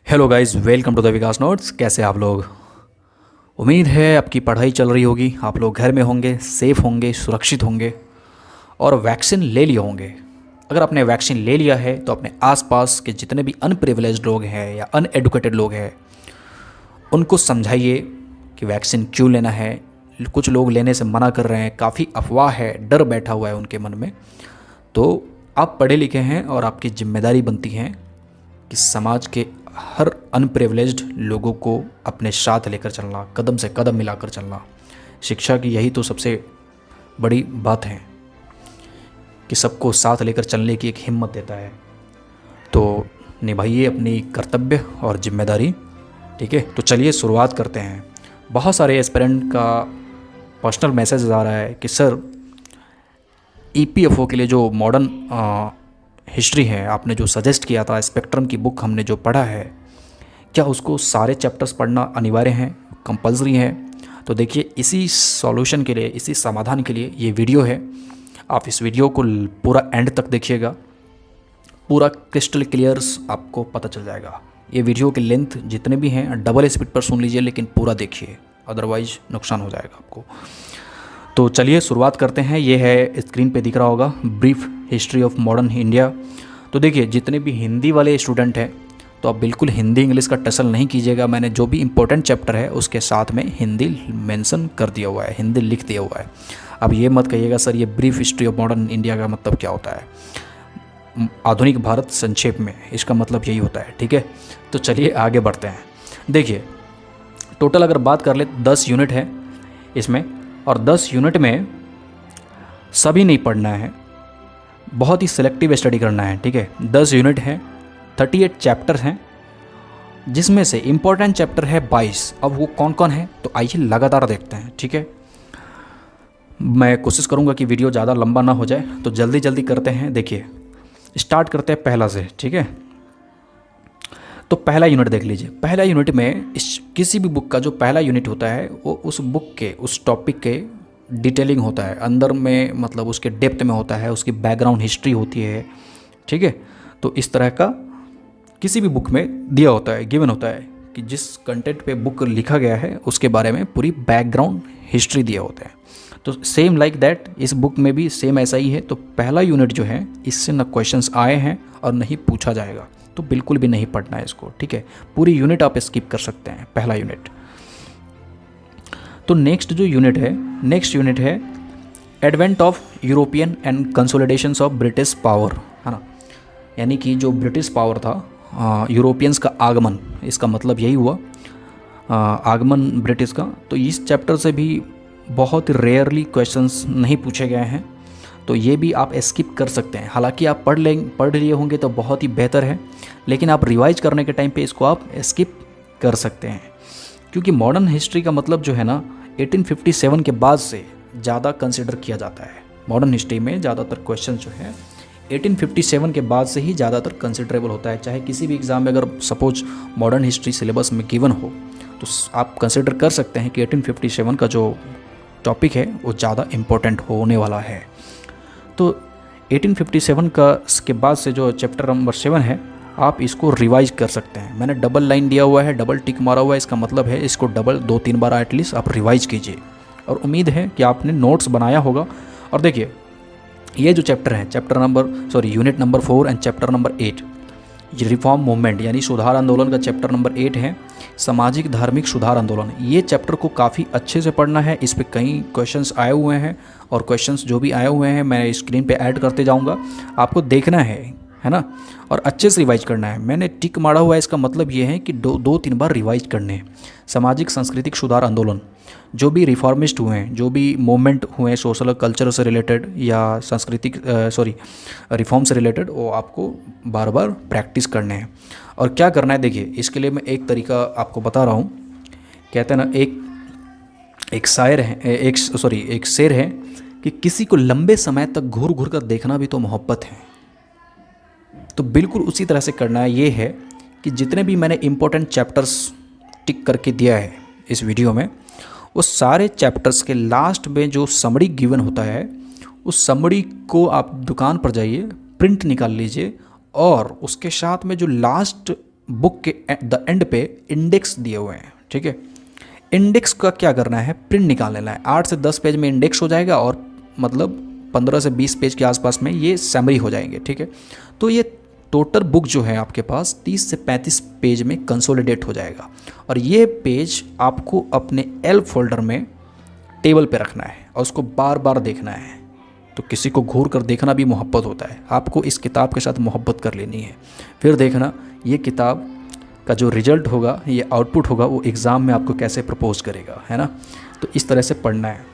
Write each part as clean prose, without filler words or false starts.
Hello guys, welcome to the Vikas notes. कैसे आप लोग? उम्मीद है आपकी पढ़ाई चल रही होगी, आप लोग घर में होंगे, सेफ़ होंगे, सुरक्षित होंगे और वैक्सीन ले लिए होंगे। अगर आपने वैक्सीन ले लिया है तो अपने आसपास के जितने भी अनप्रिविलेज्ड लोग हैं या अनएडुकेटेड लोग हैं उनको समझाइए कि वैक्सीन क्यों लेना है। कुछ लोग लेने से मना कर रहे हैं, काफ़ी अफवाह है, डर बैठा हुआ है उनके मन में। तो आप पढ़े लिखे हैं और आपकी जिम्मेदारी बनती है कि समाज के हर अनप्रिविलेज्ड लोगों को अपने साथ लेकर चलना, कदम से कदम मिलाकर चलना। शिक्षा की यही तो सबसे बड़ी बात है कि सबको साथ लेकर चलने की एक हिम्मत देता है। तो निभाइए अपनी कर्तव्य और जिम्मेदारी, ठीक है। तो चलिए शुरुआत करते हैं। बहुत सारे एस्पिरेंट का पर्सनल मैसेज आ रहा है कि सर ईपीएफओ के लिए जो मॉडर्न हिस्ट्री है आपने जो सजेस्ट किया था, स्पेक्ट्रम की बुक हमने जो पढ़ा है, क्या उसको सारे चैप्टर्स पढ़ना अनिवार्य हैं, कंपलसरी है? तो देखिए, इसी सॉल्यूशन के लिए, इसी समाधान के लिए ये वीडियो है। आप इस वीडियो को पूरा एंड तक देखिएगा, पूरा क्रिस्टल क्लियर्स आपको पता चल जाएगा। ये वीडियो की लेंथ जितने भी हैं डबल स्पीड पर सुन लीजिए, लेकिन पूरा देखिए, अदरवाइज नुकसान हो जाएगा आपको। तो चलिए शुरुआत करते हैं। ये है, स्क्रीन पे दिख रहा होगा, brief history of modern India. तो देखिए, जितने भी हिंदी वाले स्टूडेंट हैं तो आप बिल्कुल हिंदी इंग्लिश का टसल नहीं कीजिएगा। मैंने जो भी इंपॉर्टेंट चैप्टर है उसके साथ में हिंदी मेंशन कर दिया हुआ है, हिंदी लिख दिया हुआ है। अब ये मत कहिएगा सर ये brief history of modern India का मतलब क्या होता है। आधुनिक भारत संक्षेप में, इसका मतलब यही होता है, ठीक है। तो चलिए आगे बढ़ते हैं। देखिए, टोटल अगर बात कर ले 10 यूनिट है इसमें, और 10 यूनिट में सभी नहीं पढ़ना है, बहुत ही सिलेक्टिव स्टडी करना है, ठीक है। 10 यूनिट है, 38 चैप्टर हैं, जिसमें से इम्पोर्टेंट चैप्टर है 22। अब वो कौन कौन है तो आइए लगातार देखते हैं, ठीक है। मैं कोशिश करूँगा कि वीडियो ज़्यादा लंबा ना हो जाए, तो जल्दी जल्दी करते हैं। देखिए, स्टार्ट करते हैं पहला से, ठीक है। तो पहला यूनिट देख लीजिए। पहला यूनिट में किसी भी बुक का जो पहला यूनिट होता है वो उस बुक के, उस टॉपिक के डिटेलिंग होता है, अंदर में मतलब उसके डेप्थ में होता है, उसकी बैकग्राउंड हिस्ट्री होती है, ठीक है। तो इस तरह का किसी भी बुक में दिया होता है, गिवन होता है कि जिस कंटेंट पे बुक लिखा गया है उसके बारे में पूरी बैकग्राउंड हिस्ट्री दिया होता है। तो सेम लाइक दैट इस बुक में भी सेम ऐसा ही है। तो पहला यूनिट जो है, इससे न क्वेश्चंस आए हैं और नहीं पूछा जाएगा, तो बिल्कुल भी नहीं पढ़ना है इसको, ठीक है। पूरी यूनिट आप स्किप कर सकते हैं, पहला यूनिट। तो नेक्स्ट जो यूनिट है, नेक्स्ट यूनिट है advent of European and consolidations of British power, है ना। यानी कि जो ब्रिटिश पावर था, यूरोपियंस का आगमन, इसका मतलब यही हुआ, आगमन ब्रिटिश का। तो इस चैप्टर से भी बहुत रेयरली क्वेश्चंस नहीं पूछे गए हैं, तो ये भी आप स्किप कर सकते हैं। हालांकि आप पढ़ लिए होंगे तो बहुत ही बेहतर है, लेकिन आप रिवाइज करने के टाइम पे इसको आप स्किप कर सकते हैं, क्योंकि मॉडर्न हिस्ट्री का मतलब जो है ना 1857 के बाद से ज़्यादा कंसिडर किया जाता है। मॉडर्न हिस्ट्री में ज़्यादातर क्वेश्चन जो है 1857 के बाद से ही ज़्यादातर कंसिडरेबल होता है। चाहे किसी भी एग्ज़ाम में अगर सपोज मॉडर्न हिस्ट्री सिलेबस में गिवन हो तो आप कंसिडर कर सकते हैं कि 1857 का जो टॉपिक है वो ज़्यादा इम्पोर्टेंट होने वाला है। तो 1857 का के बाद से जो चैप्टर नंबर 7 है, आप इसको रिवाइज कर सकते हैं। मैंने डबल लाइन दिया हुआ है, डबल टिक मारा हुआ है, इसका मतलब है इसको डबल 2-3 बार एटलीस्ट आप रिवाइज कीजिए, और उम्मीद है कि आपने नोट्स बनाया होगा। और देखिए, ये जो चैप्टर है, unit number 4 and chapter number 8, ये रिफॉर्म मूवमेंट यानी सुधार आंदोलन का चैप्टर नंबर 8 है, सामाजिक धार्मिक सुधार आंदोलन। ये चैप्टर को काफ़ी अच्छे से पढ़ना है। इस पे कई क्वेश्चंस आए हुए हैं, और क्वेश्चंस जो भी आए हुए हैं मैं स्क्रीन पे ऐड करते जाऊंगा, आपको देखना है ना, और अच्छे से रिवाइज करना है। मैंने टिक मारा हुआ है, इसका मतलब ये है कि 2-3 बार रिवाइज करने हैं। सामाजिक सांस्कृतिक सुधार आंदोलन, जो भी रिफॉर्मिस्ट हुए हैं, जो भी मूवमेंट हुए हैं सोशल कल्चर से रिलेटेड या सांस्कृतिक रिफॉर्म से रिलेटेड, वो आपको बार बार प्रैक्टिस करने हैं। और क्या करना है, देखिए, इसके लिए मैं एक तरीका आपको बता रहा हूँ। कहते हैं ना, एक शेर है कि किसी को लंबे समय तक घूर घूर कर देखना भी तो मोहब्बत है। तो बिल्कुल उसी तरह से करना है। ये है कि जितने भी मैंने इम्पोर्टेंट चैप्टर्स टिक करके दिया है इस वीडियो में, वो सारे चैप्टर्स के लास्ट में जो समरी गिवन होता है, उस समरी को आप दुकान पर जाइए, प्रिंट निकाल लीजिए, और उसके साथ में जो लास्ट बुक के द एंड पे इंडेक्स दिए हुए हैं, ठीक है। इंडेक्स का क्या करना है, प्रिंट निकाल लेना है। 8 से 10 पेज में इंडेक्स हो जाएगा और मतलब 15 से 20 पेज के आसपास में ये समरी हो जाएंगे, ठीक है। तो ये टोटल बुक जो है आपके पास 30 से 35 पेज में कंसोलिडेट हो जाएगा और ये पेज आपको अपने एल फोल्डर में टेबल पे रखना है और उसको बार बार देखना है। तो किसी को घूर कर देखना भी मोहब्बत होता है, आपको इस किताब के साथ मोहब्बत कर लेनी है। फिर देखना ये किताब का जो रिजल्ट होगा, ये आउटपुट होगा, वो एग्ज़ाम में आपको कैसे प्रपोज करेगा, है ना। तो इस तरह से पढ़ना है।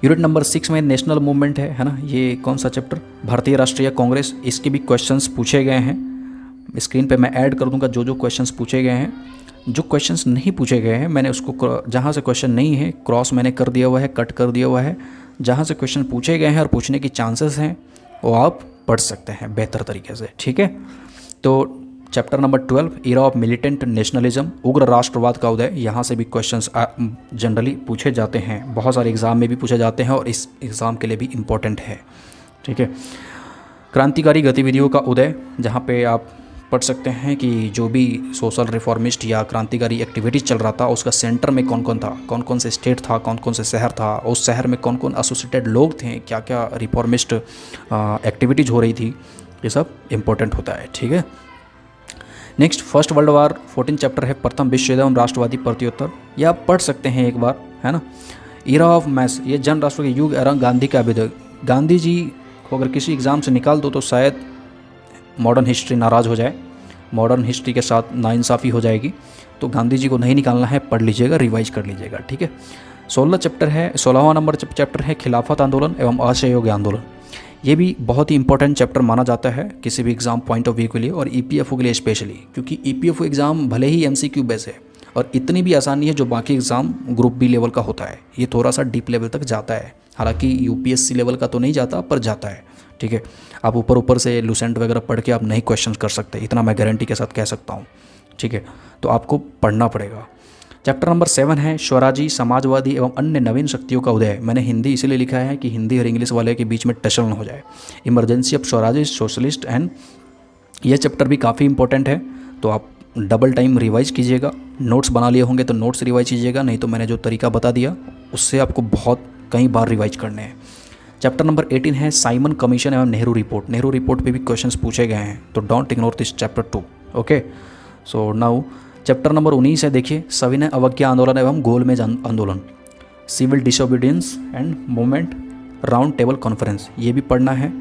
यूनिट नंबर 6 में नेशनल मूवमेंट है ना। ये कौन सा चैप्टर, भारतीय राष्ट्रीय कांग्रेस। इसके भी क्वेश्चंस पूछे गए हैं। स्क्रीन पे मैं ऐड कर दूंगा जो जो क्वेश्चंस पूछे गए हैं। जो क्वेश्चंस नहीं पूछे गए हैं मैंने उसको, जहाँ से क्वेश्चन नहीं है क्रॉस मैंने कर दिया हुआ है, कट कर दिया हुआ है। जहाँ से क्वेश्चन पूछे गए हैं और पूछने की चांसेस हैं वो आप पढ़ सकते हैं बेहतर तरीके से, ठीक है। तो chapter number 12 era of militant nationalism, उग्र राष्ट्रवाद का उदय। यहाँ से भी क्वेश्चंस जनरली पूछे जाते हैं, बहुत सारे एग्ज़ाम में भी पूछे जाते हैं और इस एग्ज़ाम के लिए भी इम्पोर्टेंट है, ठीक है। क्रांतिकारी गतिविधियों का उदय, जहाँ पे आप पढ़ सकते हैं कि जो भी सोशल रिफॉर्मिस्ट या क्रांतिकारी एक्टिविटीज़ चल रहा था उसका सेंटर में कौन कौन था, कौन कौन से स्टेट था, कौन कौन से शहर था, उस शहर में कौन कौन एसोसिएटेड लोग थे, क्या क्या रिफॉर्मिस्ट एक्टिविटीज़ हो रही थी, ये सब इम्पोर्टेंट होता है, ठीक है। Next first world war 14 chapter है, प्रथम विश्व युद्ध एवं राष्ट्रवादी प्रत्युत्तर। यह आप पढ़ सकते हैं एक बार, है ना। इरा ऑफ मैस, ये जन राष्ट्र के युग एवं गांधी का अभ्युदय। गांधी जी को अगर किसी एग्ज़ाम से निकाल दो तो शायद मॉडर्न हिस्ट्री नाराज़ हो जाए, मॉडर्न हिस्ट्री के साथ नाइंसाफ़ी हो जाएगी। तो गांधी जी को नहीं निकालना है, पढ़ लीजिएगा, रिवाइज कर लीजिएगा, ठीक है। 16 चैप्टर है, 16वां नंबर चैप्टर है खिलाफत आंदोलन एवं असहयोग आंदोलन। ये भी बहुत ही इंपॉर्टेंट चैप्टर माना जाता है किसी भी एग्ज़ाम पॉइंट ऑफ व्यू के लिए और ईपीएफओ के लिए स्पेशली, क्योंकि ईपीएफओ एग्ज़ाम भले ही एमसीक्यू बेस है और इतनी भी आसानी है जो बाकी एग्ज़ाम ग्रुप बी लेवल का होता है, ये थोड़ा सा डीप लेवल तक जाता है। हालांकि यूपीएससी लेवल का तो नहीं जाता पर जाता है, ठीक है। आप ऊपर ऊपर से लूसेंट वगैरह पढ़ के आप नहीं क्वेश्चन कर सकते, इतना मैं गारंटी के साथ कह सकता हूँ, ठीक है। तो आपको पढ़ना पड़ेगा। चैप्टर नंबर 7 है स्वराजी, समाजवादी एवं अन्य नवीन शक्तियों का उदय। मैंने हिंदी इसलिए लिखा है कि हिंदी और इंग्लिश वाले के बीच में टसल न हो जाए। इमरजेंसी ऑफ स्वराजी, सोशलिस्ट एंड, ये चैप्टर भी काफ़ी इंपॉर्टेंट है, तो आप डबल टाइम रिवाइज कीजिएगा। नोट्स बना लिए होंगे तो नोट्स रिवाइज कीजिएगा, नहीं तो मैंने जो तरीका बता दिया उससे आपको बहुत कई बार रिवाइज करने हैं। चैप्टर नंबर 18 है साइमन कमीशन एवं नेहरू रिपोर्ट। नेहरू रिपोर्ट पे भी क्वेश्चंस पूछे गए हैं, तो don't ignore this chapter 2, okay. So now chapter number 19 है, देखिए सविनय अवज्ञा आंदोलन एवं गोलमेज आंदोलन, civil disobedience and movement, round table conference. ये भी पढ़ना है,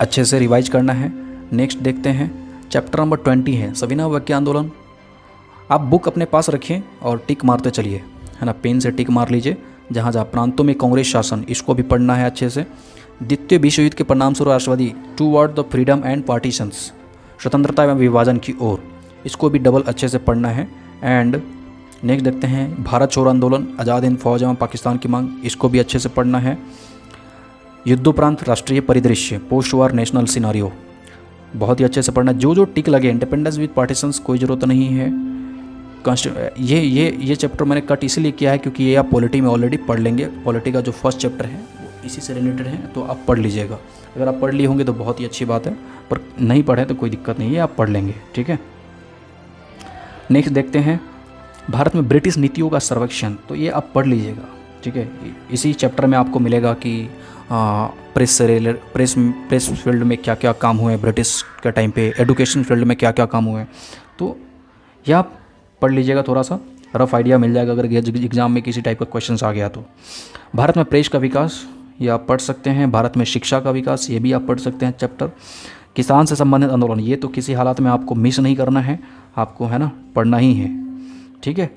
अच्छे से रिवाइज करना है। नेक्स्ट देखते हैं चैप्टर नंबर 20 है सविनय अवज्ञा आंदोलन। आप बुक अपने पास रखिए और टिक मारते चलिए, है ना, पेन से टिक मार लीजिए। जहाँ जहाँ प्रांतों में कांग्रेस शासन, इसको भी पढ़ना है अच्छे से। द्वितीय विश्व युद्ध के परिणाम स्वरूप राष्ट्रवादी, toward the freedom and partitions, स्वतंत्रता एवं विभाजन की ओर, इसको भी डबल अच्छे से पढ़ना है। एंड नेक्स्ट देखते हैं भारत छोड़ो आंदोलन, आज़ाद हिंद फौज एवं पाकिस्तान की मांग, इसको भी अच्छे से पढ़ना है। युद्धोपरांत राष्ट्रीय परिदृश्य, पोस्ट वार नेशनल सिनारियो, बहुत ही अच्छे से पढ़ना है। जो जो टिक लगे, इंडिपेंडेंस विद पार्टीशंस कोई ज़रूरत नहीं है। ये चैप्टर मैंने कट इसीलिए किया है क्योंकि ये आप पॉलिटी में ऑलरेडी पढ़ लेंगे। पॉलिटी का जो फर्स्ट चैप्टर है वो इसी से रिलेटेड है, तो आप पढ़ लीजिएगा। अगर आप पढ़ लिए होंगे तो बहुत ही अच्छी बात है, पर नहीं पढ़े तो कोई दिक्कत नहीं है, आप पढ़ लेंगे, ठीक है। नेक्स्ट देखते हैं भारत में ब्रिटिश नीतियों का सर्वेक्षण, तो ये आप पढ़ लीजिएगा, ठीक है। इसी चैप्टर में आपको मिलेगा कि प्रेस फील्ड में क्या क्या काम हुए ब्रिटिश के टाइम पे, एडुकेशन फील्ड में क्या क्या काम हुए, तो यह आप पढ़ लीजिएगा। थोड़ा सा रफ आइडिया मिल जाएगा अगर एग्जाम में किसी टाइप का क्वेश्चन आ गया तो। भारत में प्रेस का विकास, ये आप पढ़ सकते हैं। भारत में शिक्षा का विकास, ये भी आप पढ़ सकते हैं चैप्टर। किसान से संबंधित आंदोलन, ये तो किसी हालात में आपको मिस नहीं करना है, आपको, है ना, पढ़ना ही है, ठीक है।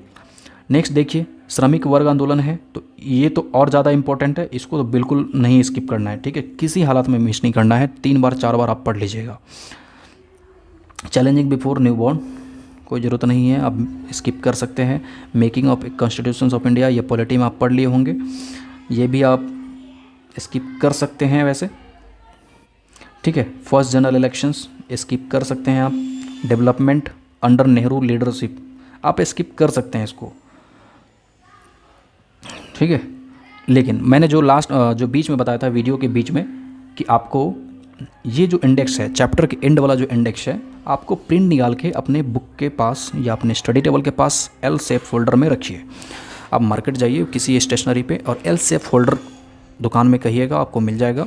नेक्स्ट देखिए श्रमिक वर्ग आंदोलन है, तो ये तो और ज़्यादा इंपॉर्टेंट है, इसको तो बिल्कुल नहीं स्किप करना है, ठीक है। किसी हालात में मिस नहीं करना है, 3 बार 4 बार आप पढ़ लीजिएगा। चैलेंजिंग बिफोर न्यूबॉर्न, कोई ज़रूरत नहीं है, आप स्किप कर सकते हैं। Making of constitution of India, ये पॉलिटी में आप पढ़ लिए होंगे, ये भी आप स्किप कर सकते हैं वैसे, ठीक है। फर्स्ट जनरल इलेक्शंस स्किप कर सकते हैं आप। डेवलपमेंट अंडर नेहरू लीडरशिप, आप स्किप कर सकते हैं इसको, ठीक है। लेकिन मैंने जो बीच में बताया था वीडियो के बीच में कि आपको ये जो इंडेक्स है, चैप्टर के एंड वाला जो इंडेक्स है, आपको प्रिंट निकाल के अपने बुक के पास या अपने स्टडी टेबल के पास एल सेफ फोल्डर में रखिए। आप मार्केट जाइए किसी स्टेशनरी पे और एल सेफ फोल्डर दुकान में कहिएगा, आपको मिल जाएगा।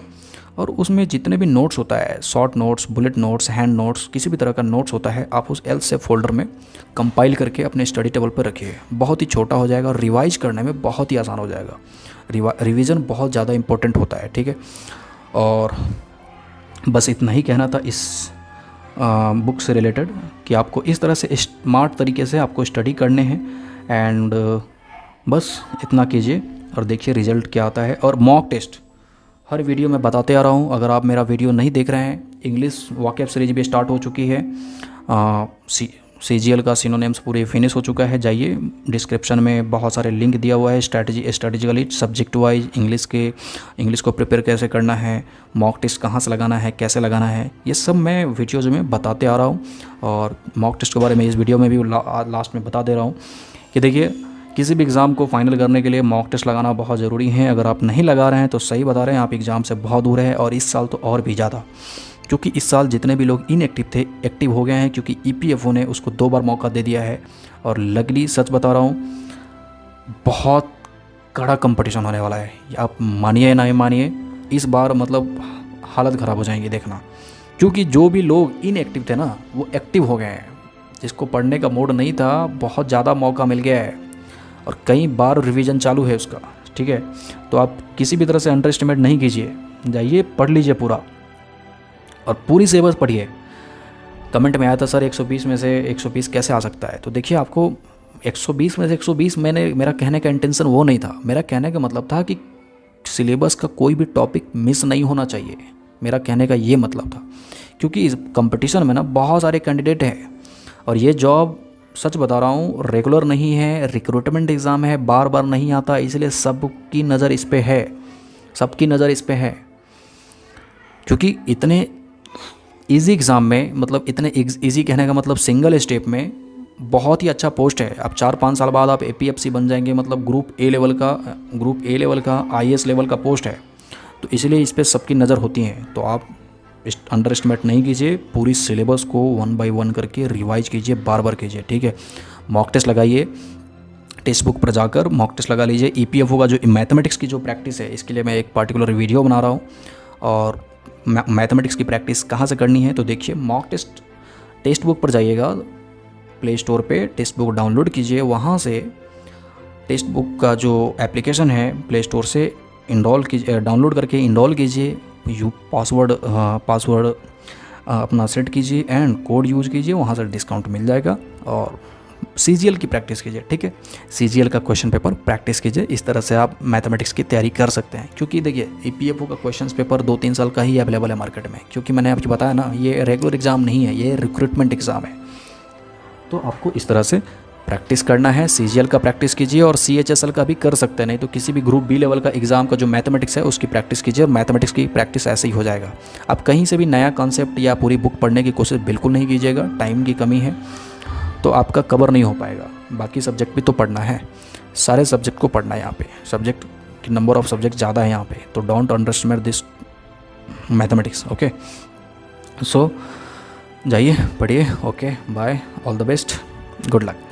और उसमें जितने भी नोट्स होता है, short notes, bullet notes, hand notes, किसी भी तरह का नोट्स होता है, आप उस एल सेफ फोल्डर में कंपाइल करके अपने स्टडी टेबल पर रखिए। बहुत ही छोटा हो जाएगा और रिवाइज करने में बहुत ही आसान हो जाएगा। रिवीजन बहुत ज़्यादा इंपॉर्टेंट होता है, ठीक है। और बस इतना ही कहना था इस बुक से रिलेटेड कि आपको इस तरह से स्मार्ट तरीके से आपको स्टडी करने हैं। एंड बस इतना कीजिए और देखिए रिज़ल्ट क्या आता है। और मॉक टेस्ट हर वीडियो में बताते आ रहा हूँ। अगर आप मेरा वीडियो नहीं देख रहे हैं, इंग्लिश वॉकैब सीरीज भी स्टार्ट हो चुकी है। CGL का सिनोनिम्स पूरे फिनिश हो चुका है। जाइए, डिस्क्रिप्शन में बहुत सारे लिंक दिया हुआ है। स्ट्रेटेजिकली सब्जेक्ट वाइज इंग्लिश को प्रिपेयर कैसे करना है, मॉक टेस्ट कहाँ से लगाना है, कैसे लगाना है, ये सब मैं वीडियोज़ में बताते आ रहा हूँ। और मॉक टेस्ट के बारे में इस वीडियो में भी लास्ट में बता दे रहा हूँ कि देखिए, किसी भी एग्ज़ाम को फाइनल करने के लिए मॉक टेस्ट लगाना बहुत ज़रूरी है। अगर आप नहीं लगा रहे हैं तो सही बता रहे हैं, आप एग्ज़ाम से बहुत दूर हैं। और इस साल तो और भी ज़्यादा, क्योंकि इस साल जितने भी लोग इनएक्टिव थे, एक्टिव हो गए हैं, क्योंकि EPFO ने उसको 2 बार मौका दे दिया है। और लगली सच बता रहा हूँ, बहुत कड़ा कंपटीशन होने वाला है। आप मानिए या नहीं मानिए, इस बार मतलब हालत ख़राब हो जाएंगी देखना। क्योंकि जो भी लोग इनएक्टिव थे ना, वो एक्टिव हो गए हैं। जिसको पढ़ने का मूड नहीं था, बहुत ज़्यादा मौका मिल गया है और कई बार रिवीजन चालू है उसका, ठीक है। तो आप किसी भी तरह से अंडर एस्टिमेट नहीं कीजिए, जाइए पढ़ लीजिए पूरा और पूरी सिलेबस पढ़िए। कमेंट में आया था सर 120 में से 120 कैसे आ सकता है, तो देखिए आपको 120 में से 120 मेरा कहने का इंटेंशन वो नहीं था। मेरा कहने का मतलब था कि सिलेबस का कोई भी टॉपिक मिस नहीं होना चाहिए, मेरा कहने का ये मतलब था। क्योंकि इस कंपटीशन में ना बहुत सारे कैंडिडेट हैं और ये जॉब सच बता रहा हूँ रेगुलर नहीं है, रिक्रूटमेंट एग्ज़ाम है, बार बार नहीं आता, इसलिए सबकी नज़र इस पे है, सबकी नज़र इस पे है। क्योंकि इतने इजी एग्ज़ाम में, मतलब इतने इजी कहने का मतलब सिंगल स्टेप में बहुत ही अच्छा पोस्ट है। अब 4-5 साल बाद आप APFC बन जाएंगे, मतलब ग्रुप ए लेवल का IAS लेवल का पोस्ट है। तो इसलिए इस पर सबकी नज़र होती है। तो आप अंडर एस्टिमेट नहीं कीजिए, पूरी सिलेबस को 1 बाय 1 करके रिवाइज कीजिए, बार बार कीजिए, ठीक है। मॉक टेस्ट लगाइए, टेक्स्ट बुक पर जाकर मॉक टेस्ट लगा लीजिए। EPFO का जो मैथमेटिक्स की जो प्रैक्टिस है, इसके लिए मैं एक पर्टिकुलर वीडियो बना रहा हूँ। और मैथमेटिक्स की प्रैक्टिस कहाँ से करनी है, तो देखिए मॉक टेक्स्ट बुक पर जाइएगा, प्ले स्टोर पे टेक्स्ट बुक डाउनलोड कीजिए, वहाँ से टेक्स्ट बुक का जो एप्लीकेशन है प्ले स्टोर से डाउनलोड करके इंस्टॉल कीजिए। पासवर्ड अपना सेट कीजिए एंड कोड यूज़ कीजिए, वहाँ से डिस्काउंट मिल जाएगा। और CGL की प्रैक्टिस कीजिए, ठीक है। CGL का क्वेश्चन पेपर प्रैक्टिस कीजिए। इस तरह से आप मैथमेटिक्स की तैयारी कर सकते हैं। क्योंकि देखिए EPFO का क्वेश्चन पेपर 2-3 साल का ही अवेलेबल है मार्केट में। क्योंकि मैंने आपको बताया ना, ये रेगुलर एग्ज़ाम नहीं है, ये रिक्रूटमेंट एग्ज़ाम है। तो आपको इस तरह से प्रैक्टिस करना है। CGL का प्रैक्टिस कीजिए और CHSL का भी कर सकते हैं, नहीं तो किसी भी ग्रुप B लेवल का एग्ज़ाम का जो मैथमेटिक्स है उसकी प्रैक्टिस कीजिए। और मैथमेटिक्स की प्रैक्टिस ऐसे ही हो जाएगा। आप कहीं से भी नया कॉन्सेप्ट या पूरी बुक पढ़ने की कोशिश बिल्कुल नहीं कीजिएगा, टाइम की कमी है तो आपका कवर नहीं हो पाएगा। बाकी सब्जेक्ट भी तो पढ़ना है, सारे सब्जेक्ट को पढ़ना है। यहाँ पे सब्जेक्ट की नंबर ऑफ सब्जेक्ट ज़्यादा है यहाँ पे, तो don't underestimate this mathematics, okay. So जाइए पढ़िए, okay, bye, all the best, good luck.